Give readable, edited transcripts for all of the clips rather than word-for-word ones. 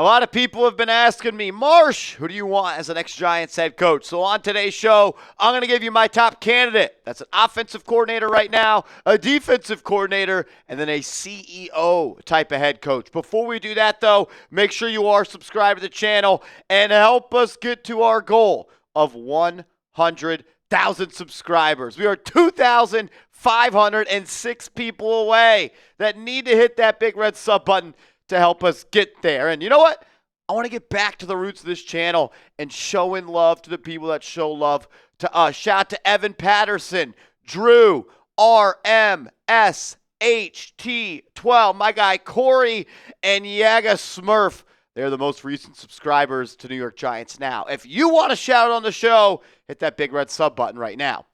A lot of people have been asking me, Marsh, who do you want as the next Giants head coach? So on today's show, I'm going to give you my top candidate. That's an offensive coordinator right now, a defensive coordinator, and then a CEO type of head coach. Before we do that, though, make sure you are subscribed to the channel and help us get to our goal of 100,000 subscribers. We are 2,506 people away that need to hit that big red sub button to help us get there. And you know what? I want to get back to the roots of this channel and showing love to the people that show love to us. Shout out to Evan Patterson, Drew, RMSHT12, my guy Corey, and Yaga Smurf. They're the most recent subscribers to New York Giants now. If you want to shout out on the show, hit that big red sub button right now.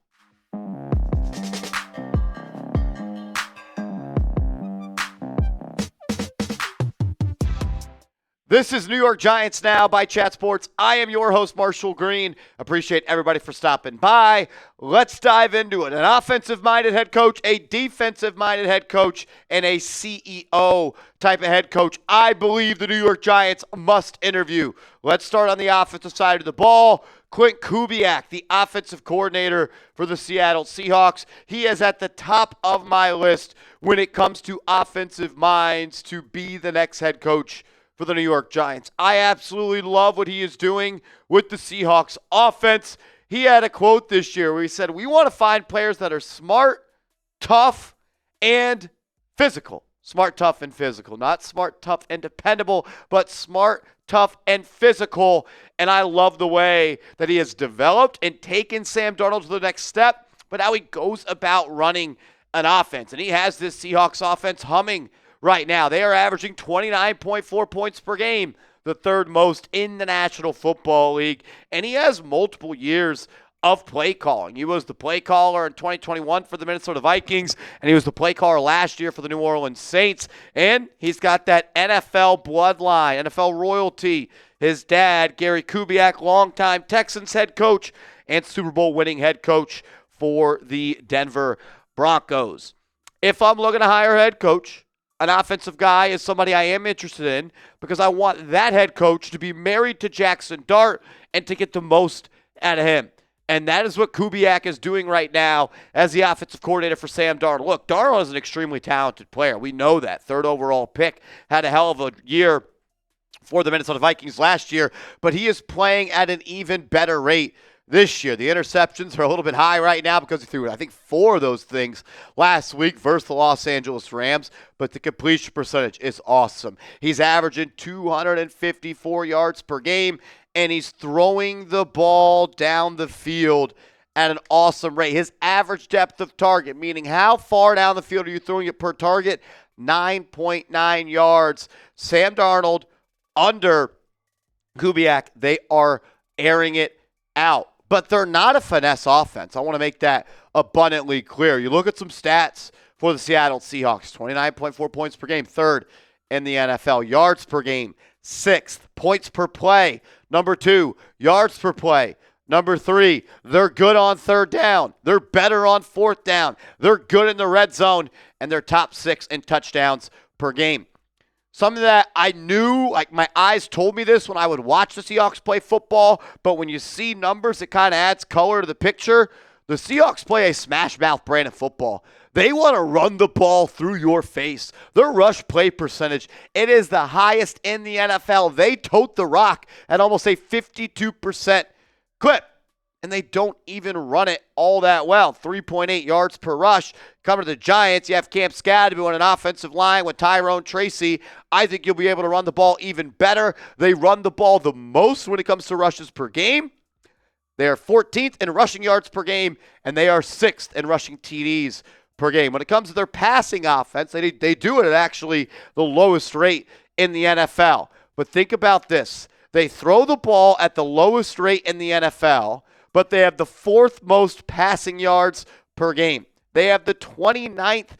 This is New York Giants Now by Chat Sports. I am your host, Marshall Green. Appreciate everybody for stopping by. Let's dive into it. An offensive-minded head coach, a defensive-minded head coach, and a CEO type of head coach I believe the New York Giants must interview. Let's start on the offensive side of the ball. Klint Kubiak, the offensive coordinator for the Seattle Seahawks. He is at the top of my list when it comes to offensive minds to be the next head coach for the New York Giants. I absolutely love what he is doing with the Seahawks offense. He had a quote this year where he said, we want to find players that are smart, tough, and physical. Smart, tough, and physical. Not smart, tough, and dependable, but smart, tough, and physical. And I love the way that he has developed and taken Sam Darnold to the next step, but how he goes about running an offense. And he has this Seahawks offense humming right now. They are averaging 29.4 points per game, the third most in the National Football League. And he has multiple years of play calling. He was the play caller in 2021 for the Minnesota Vikings, and he was the play caller last year for the New Orleans Saints. And he's got that NFL bloodline, NFL royalty. His dad, Gary Kubiak, longtime Texans head coach and Super Bowl winning head coach for the Denver Broncos. If I'm looking to hire a head coach, an offensive guy is somebody I am interested in because I want that head coach to be married to Jaxson Dart and to get the most out of him. And that is what Kubiak is doing right now as the offensive coordinator for Sam Darnold. Look, Darnold is an extremely talented player. We know that. Third overall pick, had a hell of a year for the Minnesota Vikings last year, but he is playing at an even better rate this year. The interceptions are a little bit high right now because he threw, I think, 4 of those things last week versus the Los Angeles Rams, but the completion percentage is awesome. He's averaging 254 yards per game, and he's throwing the ball down the field at an awesome rate. His average depth of target, meaning how far down the field are you throwing it per target? 9.9 yards. Sam Darnold under Kubiak, they are airing it out. But they're not a finesse offense. I want to make that abundantly clear. You look at some stats for the Seattle Seahawks. 29.4 points per game, third in the NFL. Yards per game, 6th. Points per play, number 2. Yards per play, number 3. They're good on third down. They're better on fourth down. They're good in the red zone, and they're top 6 in touchdowns per game. Something that I knew, like my eyes told me this when I would watch the Seahawks play football, but when you see numbers, it kind of adds color to the picture. The Seahawks play a smash-mouth brand of football. They want to run the ball through your face. Their rush play percentage, it is the highest in the NFL. They tote the rock at almost a 52% clip, and they don't even run it all that well. 3.8 yards per rush. Coming to the Giants, you have Cam Skadby on an offensive line with Tyrone Tracy. I think you'll be able to run the ball even better. They run the ball the most when it comes to rushes per game. They are 14th in rushing yards per game, and they are 6th in rushing TDs per game. When it comes to their passing offense, they do it at actually the lowest rate in the NFL. But think about this. They throw the ball at the lowest rate in the NFL, but they have the 4th most passing yards per game. They have the 29th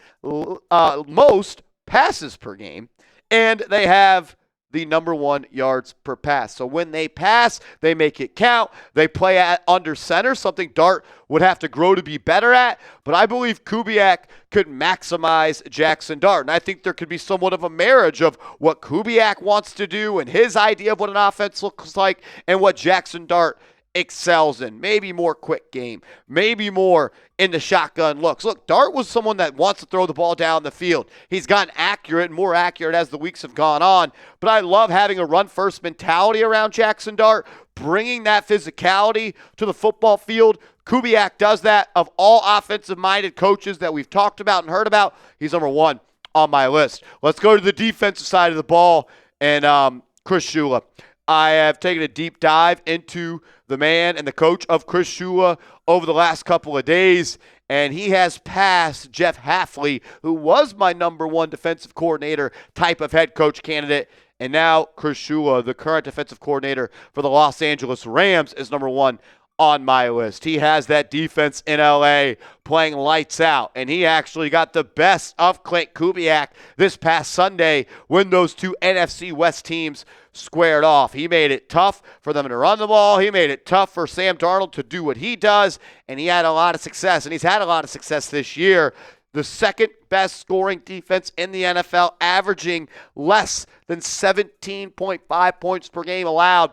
most passes per game, and they have the number one yards per pass. So when they pass, they make it count. They play at under center, something Dart would have to grow to be better at. But I believe Kubiak could maximize Jaxson Dart. And I think there could be somewhat of a marriage of what Kubiak wants to do and his idea of what an offense looks like and what Jaxson Dart excels in. Maybe more quick game, maybe more in the shotgun looks. Look, Dart was someone that wants to throw the ball down the field. He's gotten accurate and more accurate as the weeks have gone on, but I love having a run-first mentality around Jaxson Dart, bringing that physicality to the football field. Kubiak does that. Of all offensive-minded coaches that we've talked about and heard about, he's number one on my list. Let's go to the defensive side of the ball and Chris Shula. I have taken a deep dive into the man and the coach of Chris Shula over the last couple of days, and he has passed Jeff Hafley, who was my number one defensive coordinator type of head coach candidate, and now Chris Shula, the current defensive coordinator for the Los Angeles Rams, is number one on my list. He has that defense in LA playing lights out, and he actually got the best of Klint Kubiak this past Sunday when those two NFC West teams squared off. He made it tough for them to run the ball. He made it tough for Sam Darnold to do what he does, and he had a lot of success, and he's had a lot of success this year. The second best scoring defense in the NFL, averaging less than 17.5 points per game allowed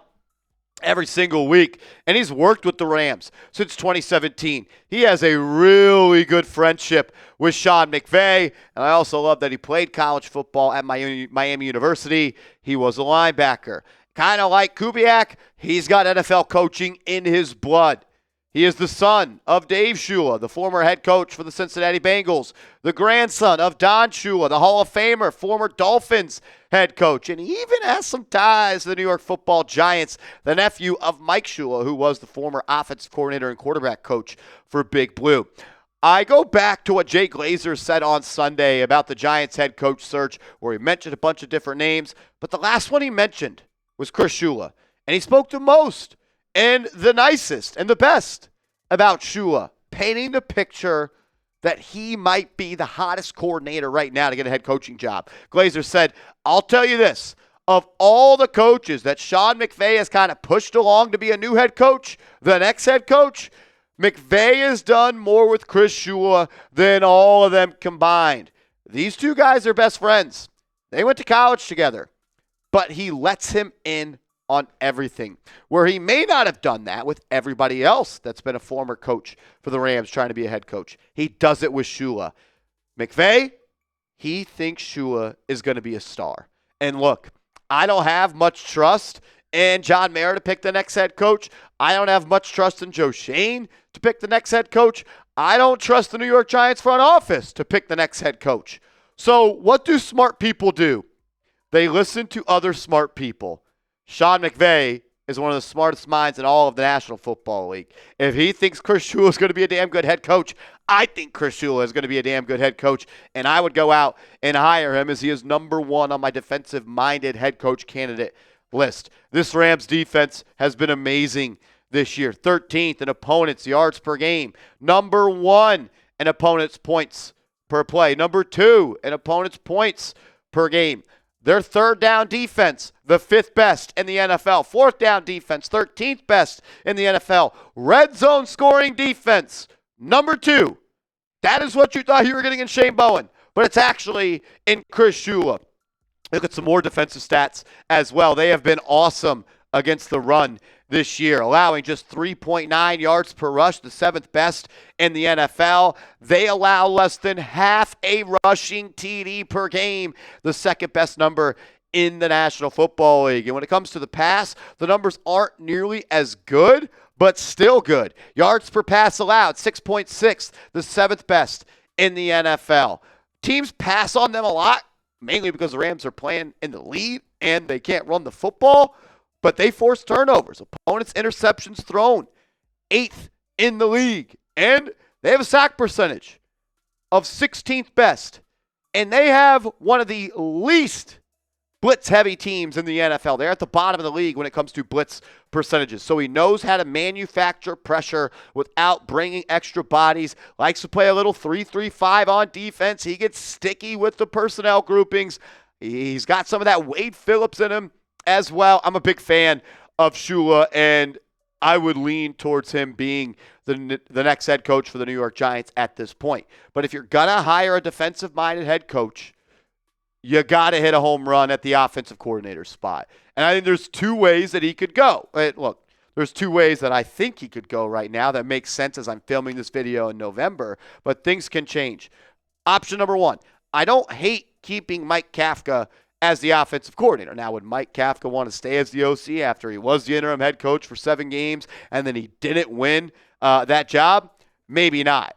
every single week, and he's worked with the Rams since 2017. He has a really good friendship with Sean McVay, and I also love that he played college football at Miami University. He was a linebacker. Kind of like Kubiak, he's got NFL coaching in his blood. He is the son of Dave Shula, the former head coach for the Cincinnati Bengals, the grandson of Don Shula, the Hall of Famer, former Dolphins head coach, and he even has some ties to the New York Football Giants, the nephew of Mike Shula, who was the former offensive coordinator and quarterback coach for Big Blue. I go back to what Jay Glazer said on Sunday about the Giants head coach search, where he mentioned a bunch of different names, but the last one he mentioned was Chris Shula, and he spoke the most and the nicest and the best about Shula, painting the picture that he might be the hottest coordinator right now to get a head coaching job. Glazer said, I'll tell you this, of all the coaches that Sean McVay has kind of pushed along to be a new head coach, the next head coach, McVay has done more with Chris Shula than all of them combined. These two guys are best friends. They went to college together, but he lets him in on everything, where he may not have done that with everybody else that's been a former coach for the Rams trying to be a head coach. He does it with Shula. McVay, he thinks Shula is going to be a star. And look, I don't have much trust in John Mara to pick the next head coach. I don't have much trust in Joe Shane to pick the next head coach. I don't trust the New York Giants front office to pick the next head coach. So what do smart people do? They listen to other smart people. Sean McVay is one of the smartest minds in all of the National Football League. If he thinks Chris Shula is going to be a damn good head coach, I think Chris Shula is going to be a damn good head coach, and I would go out and hire him as he is number one on my defensive-minded head coach candidate list. This Rams defense has been amazing this year. 13th in opponents' yards per game. Number one in opponents' points per play. Number two in opponents' points per game. Their third down defense, the fifth best in the NFL. Fourth down defense, 13th best in the NFL. Red zone scoring defense, number two. That is what you thought you were getting in Shane Bowen, but it's actually in Chris Shula. Look at some more defensive stats as well. They have been awesome against the run this year, allowing just 3.9 yards per rush, the seventh best in the NFL. They allow less than half a rushing TD per game, the second best number in the National Football League. And when it comes to the pass, the numbers aren't nearly as good, but still good. Yards per pass allowed, 6.6, the seventh best in the NFL. Teams pass on them a lot, mainly because the Rams are playing in the lead and they can't run the football, but they force turnovers. Opponents' interceptions thrown, 8th in the league. And they have a sack percentage of 16th best. And they have one of the least blitz-heavy teams in the NFL. They're at the bottom of the league when it comes to blitz percentages. So he knows how to manufacture pressure without bringing extra bodies. Likes to play a little 3-3-5 on defense. He gets sticky with the personnel groupings. He's got some of that Wade Phillips in him as well. I'm a big fan of Shula, and I would lean towards him being the next head coach for the New York Giants at this point. But if you're going to hire a defensive-minded head coach, you got to hit a home run at the offensive coordinator spot. And I think there's two ways that he could go. Look, there's two ways that I think he could go right now that makes sense as I'm filming this video in November, but things can change. Option number one, I don't hate keeping Mike Kafka as the offensive coordinator. Now, would Mike Kafka want to stay as the OC after he was the interim head coach for 7 games and then he didn't win that job? Maybe not.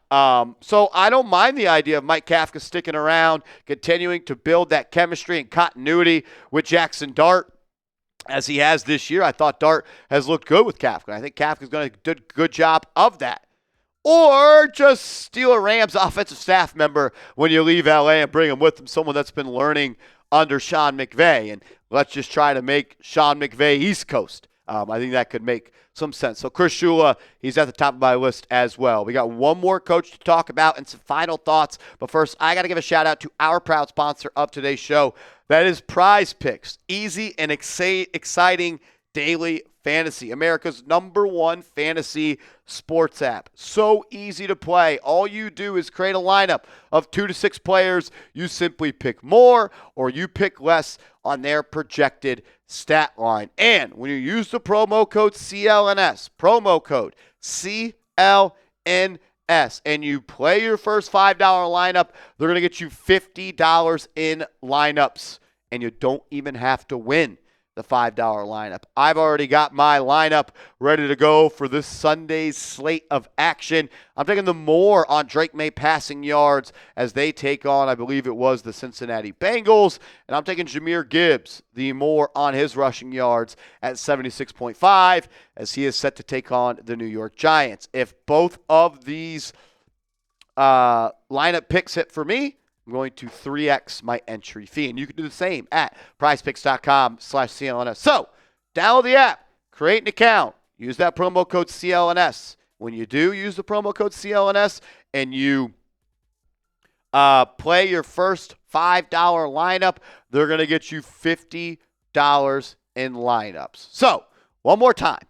So I don't mind the idea of Mike Kafka sticking around, continuing to build that chemistry and continuity with Jaxson Dart as he has this year. I thought Dart has looked good with Kafka. I think Kafka's going to do a good job of that. Or just steal a Rams offensive staff member when you leave LA and bring him with him, someone that's been learning under Sean McVay. And let's just try to make Sean McVay East Coast. I think that could make some sense. So Chris Shula, he's at the top of my list as well. We got one more coach to talk about and some final thoughts. But first, I got to give a shout out to our proud sponsor of today's show. That is Prize Picks. Easy and exciting daily fantasy. America's #1 fantasy sports app. So easy to play. All you do is create a lineup of 2 to 6 players. You simply pick more or you pick less on their projected stat line. And when you use the promo code CLNS, and you play your first $5 lineup, they're going to get you $50 in lineups. And you don't even have to win the $5 lineup. I've already got my lineup ready to go for this Sunday's slate of action. I'm taking the more on Drake May passing yards as they take on, I believe it was the Cincinnati Bengals. And I'm taking Jahmyr Gibbs, the more on his rushing yards at 76.5 as he is set to take on the New York Giants. If both of these lineup picks hit for me, I'm going to 3x my entry fee. And you can do the same at prizepicks.com/CLNS. So, download the app, create an account, use that promo code CLNS. When you do use the promo code CLNS and you play your first $5 lineup, they're going to get you $50 in lineups. So, one more time,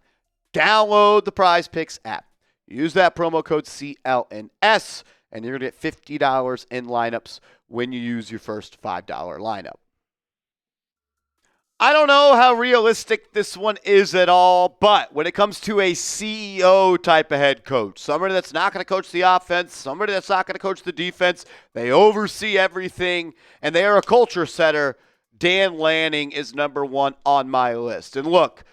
download the Prize Picks app. Use that promo code CLNS. And you're going to get $50 in lineups when you use your first $5 lineup. I don't know how realistic this one is at all, but when it comes to a CEO type of head coach, somebody that's not going to coach the offense, somebody that's not going to coach the defense, they oversee everything, and they are a culture setter, Dan Lanning is #1 on my list. And look,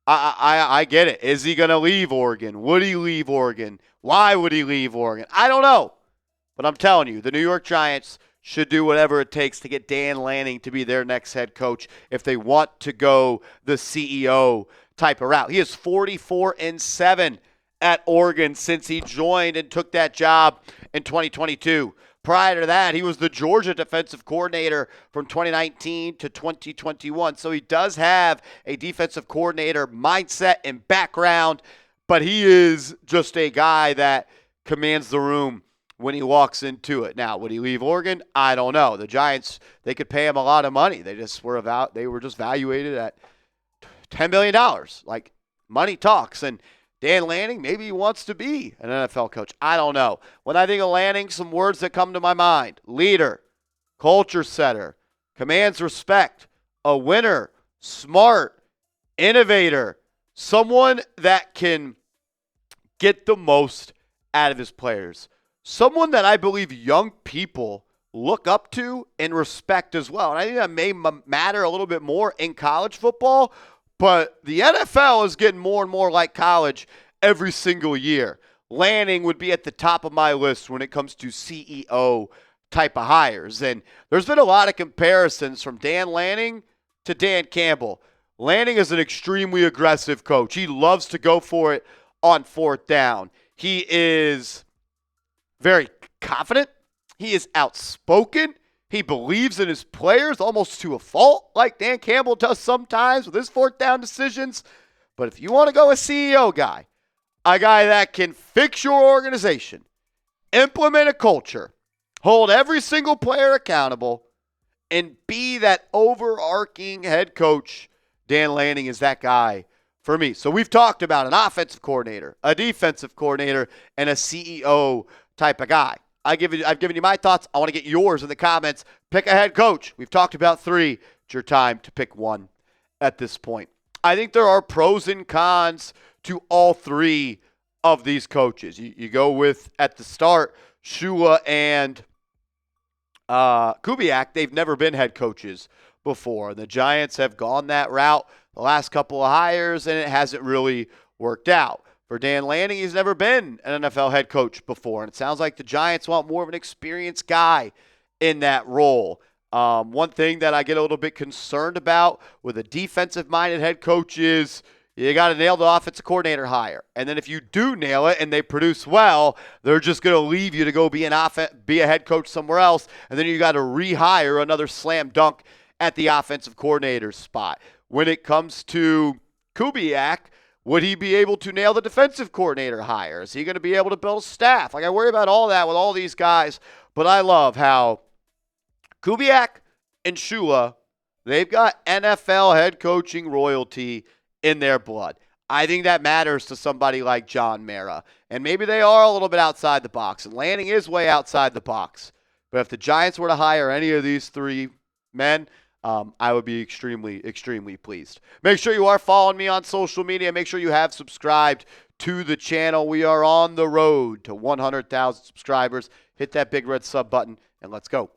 I get it. Is he going to leave Oregon? Would he leave Oregon? Why would he leave Oregon? I don't know. But I'm telling you, the New York Giants should do whatever it takes to get Dan Lanning to be their next head coach if they want to go the CEO type of route. He is 44-7 at Oregon since he joined and took that job in 2022. Prior to that, he was the Georgia defensive coordinator from 2019 to 2021. So he does have a defensive coordinator mindset and background, but he is just a guy that commands the room when he walks into it. Now, would he leave Oregon? I don't know. The Giants, they could pay him a lot of money. They were just valuated at $10 million. Like, money talks. And Dan Lanning, maybe he wants to be an NFL coach. I don't know. When I think of Lanning, some words that come to my mind: leader, culture setter, commands respect, a winner, smart, innovator, someone that can get the most out of his players. Someone that I believe young people look up to and respect as well. And I think that may matter a little bit more in college football, but the NFL is getting more and more like college every single year. Lanning would be at the top of my list when it comes to CEO type of hires. And there's been a lot of comparisons from Dan Lanning to Dan Campbell. Lanning is an extremely aggressive coach. He loves to go for it on 4th down. He is very confident. He is outspoken. He believes in his players almost to a fault, like Dan Campbell does sometimes with his 4th down decisions. But if you want to go a CEO guy, a guy that can fix your organization, implement a culture, hold every single player accountable, and B, that overarching head coach, Dan Lanning, is that guy for me. So we've talked about an offensive coordinator, a defensive coordinator, and a CEO type of guy. I've given you my thoughts. I want to get yours in the comments. Pick a head coach. We've talked about 3. It's your time to pick one at this point. I think there are pros and cons to all 3 of these coaches. You go with, at the start, Shula and Kubiak. They've never been head coaches before. The Giants have gone that route the last couple of hires, and it hasn't really worked out. For Dan Lanning, he's never been an NFL head coach before, and it sounds like the Giants want more of an experienced guy in that role. One thing that I get a little bit concerned about with a defensive-minded head coach is you got to nail the offensive coordinator hire. And then if you do nail it and they produce well, they're just going to leave you to go be a head coach somewhere else, and then you got to rehire another slam dunk at the offensive coordinator spot. When it comes to Kubiak, would he be able to nail the defensive coordinator hire? Is he going to be able to build a staff? I worry about all that with all these guys, but I love how Kubiak and Shula, they've got NFL head coaching royalty in their blood. I think that matters to somebody like John Mara, and maybe they are a little bit outside the box, and Lanning is way outside the box. But if the Giants were to hire any of these 3 men, I would be extremely, extremely pleased. Make sure you are following me on social media. Make sure you have subscribed to the channel. We are on the road to 100,000 subscribers. Hit that big red sub button, and let's go.